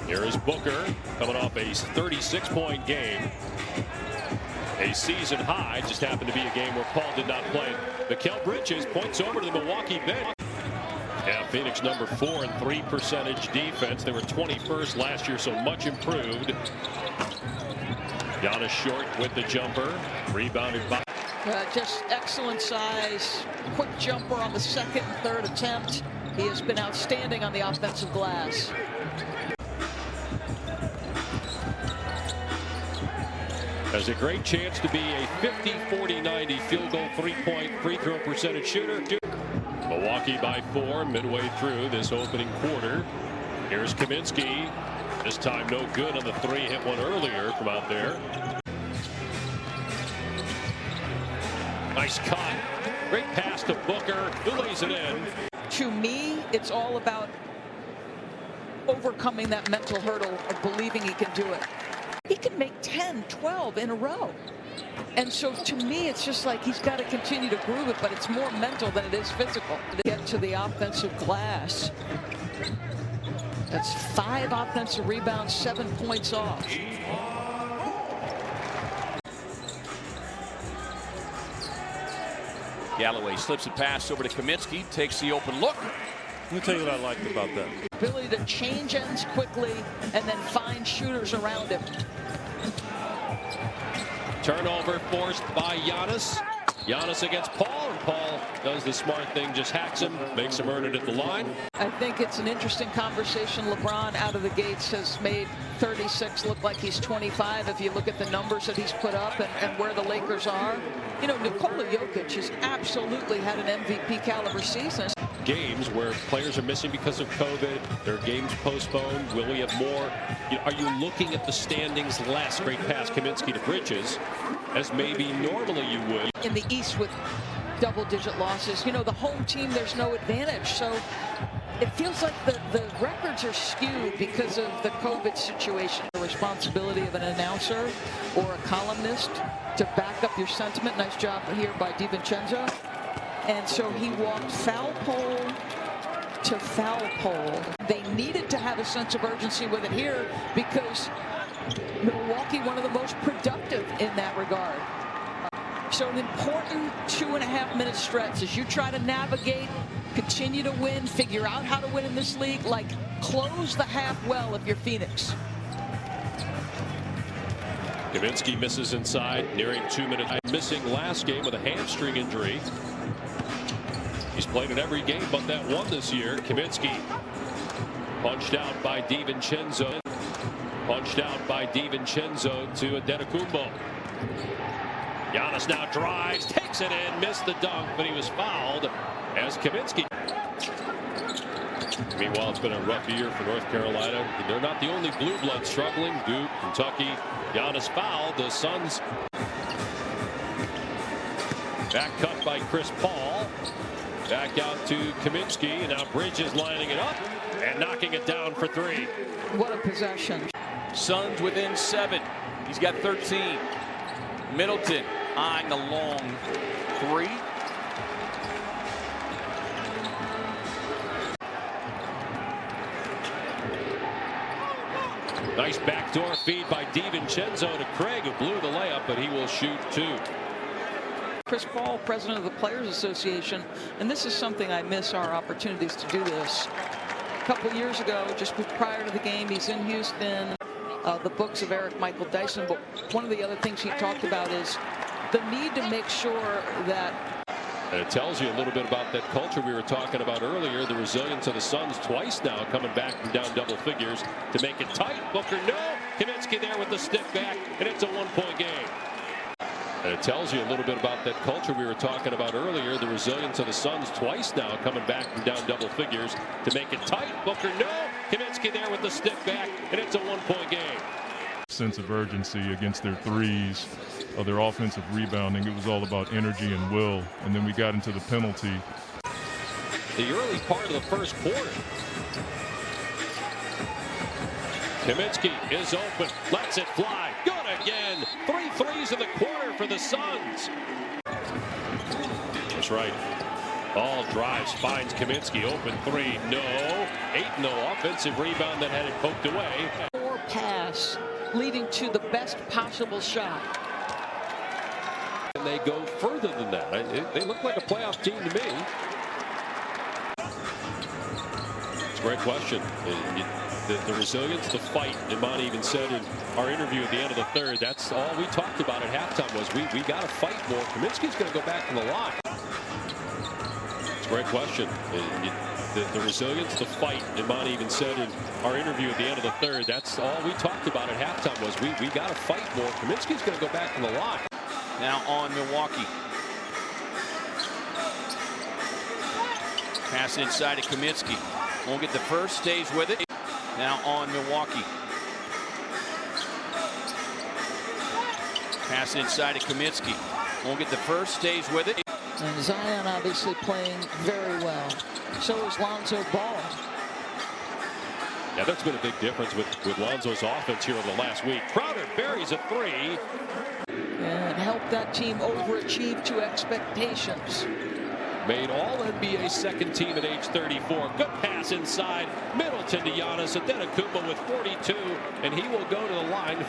Here is Booker coming off a 36-point game. A season high, just happened to be a game where Paul did not play. Mikal Bridges points over to the Milwaukee bench. Yeah, Phoenix number 4 in 3% defense. They were 21st last year, so much improved. Giannis short with the jumper, rebounded by. Just excellent size, quick jumper on the second and third attempt. He has been outstanding on the offensive glass. Has a great chance to be a 50-40-90 field goal, 3-point free throw percentage shooter. Milwaukee by 4 midway through this opening quarter. Here's Kaminsky. This time no good on the 3. Hit one earlier from out there. Nice cut. Great pass to Booker, who lays it in. To me, it's all about overcoming that mental hurdle of believing he can do it. He can make 10, 12 in a row. And so to me, it's just like he's got to continue to groove it, but it's more mental than it is physical. To get to the offensive glass. That's 5 offensive rebounds, 7 points off. Galloway slips a pass over to Kaminsky, takes the open look. Let me tell you what I liked about that. Ability to change ends quickly and then find shooters around him. Turnover forced by Giannis. Giannis against Paul, and Paul does the smart thing, just hacks him, makes him earn it at the line. I think it's an interesting conversation. LeBron out of the gates has made 36 look like he's 25 if you look at the numbers that he's put up and where the Lakers are. You know, Nikola Jokic has absolutely had an MVP caliber season. Games where players are missing because of COVID, their games postponed. Will we have more? Are you looking at the standings less? Great pass, Kaminsky to Bridges, as maybe normally you would. In the East with double-digit losses, you know, the home team, there's no advantage. So it feels like the records are skewed because of the COVID situation. The responsibility of an announcer or a columnist to back up your sentiment. Nice job here by DiVincenzo. And so he walked foul pole to foul pole. They needed to have a sense of urgency with it here because Milwaukee, one of the most productive in that regard. So an important 2.5-minute stretch as you try to navigate, continue to win, figure out how to win in this league. Like, close the half well if you're Phoenix. Kaminsky misses inside, nearing 2 minutes. Missing last game with a hamstring injury. He's played in every game but that one this year. Kaminsky punched out by DiVincenzo. Punched out by DiVincenzo to Antetokounmpo. Giannis now drives, takes it in, missed the dunk, but he was fouled as Kaminsky. Meanwhile, it's been a rough year for North Carolina. They're not the only blue blood struggling. Duke, Kentucky, Giannis fouled. The Suns. Back cut by Chris Paul. Back out to Kaminsky, and now Bridges lining it up and knocking it down for 3. What a possession. Suns within 7. He's got 13. Middleton eyeing the long 3. Nice backdoor feed by DiVincenzo to Craig, who blew the layup, but he will shoot 2. Chris Paul, president of the Players Association, and this is something I miss our opportunities to do this. A couple years ago, just prior to the game, he's in Houston, the books of Eric Michael Dyson, but one of the other things he talked about is the need to make sure that. And it tells you a little bit about that culture we were talking about earlier, the resilience of the Suns twice now coming back from down double figures to make it tight. Booker, no. Kaminsky there with the stick back, and it's a 1-point game. And it tells you a little bit about that culture we were talking about earlier, the resilience of the Suns twice now coming back from down double figures to make it tight. Booker, no. Kaminsky there with the stick back, and it's a 1-point game. Sense of urgency against their threes, their offensive rebounding. It was all about energy and will. And then we got into the penalty. The early part of the first quarter. Kaminsky is open, lets it fly. Good again. 3 threes in the quarter for the Suns. That's right. All drives, finds Kaminsky, open three, no. 8-0 offensive rebound that had it poked away. Or pass leading to the best possible shot. And they go further than that. They look like a playoff team to me. It's a great question. The resilience, the fight. Imani even said in our interview at the end of the third, that's all we talked about at halftime was we got to fight more. Kaminsky's going to go back to the line. It's a great question. The resilience, the fight. Imani even said in our interview at the end of the third, that's all we talked about at halftime was we got to fight more. Kaminsky's going to go back to the line. Now on Milwaukee. Pass inside to Kaminsky. Won't get the first, stays with it. Now on Milwaukee. Pass inside to Kaminsky. Won't get the first, stays with it. And Zion obviously playing very well. So is Lonzo Ball. Yeah, that's been a big difference with Lonzo's offense here over the last week. Crowder buries a three. And helped that team overachieve to expectations. Made All-NBA second team at age 34. Good pass inside. Middleton to Giannis. Antetokounmpo with 42. And he will go to the line for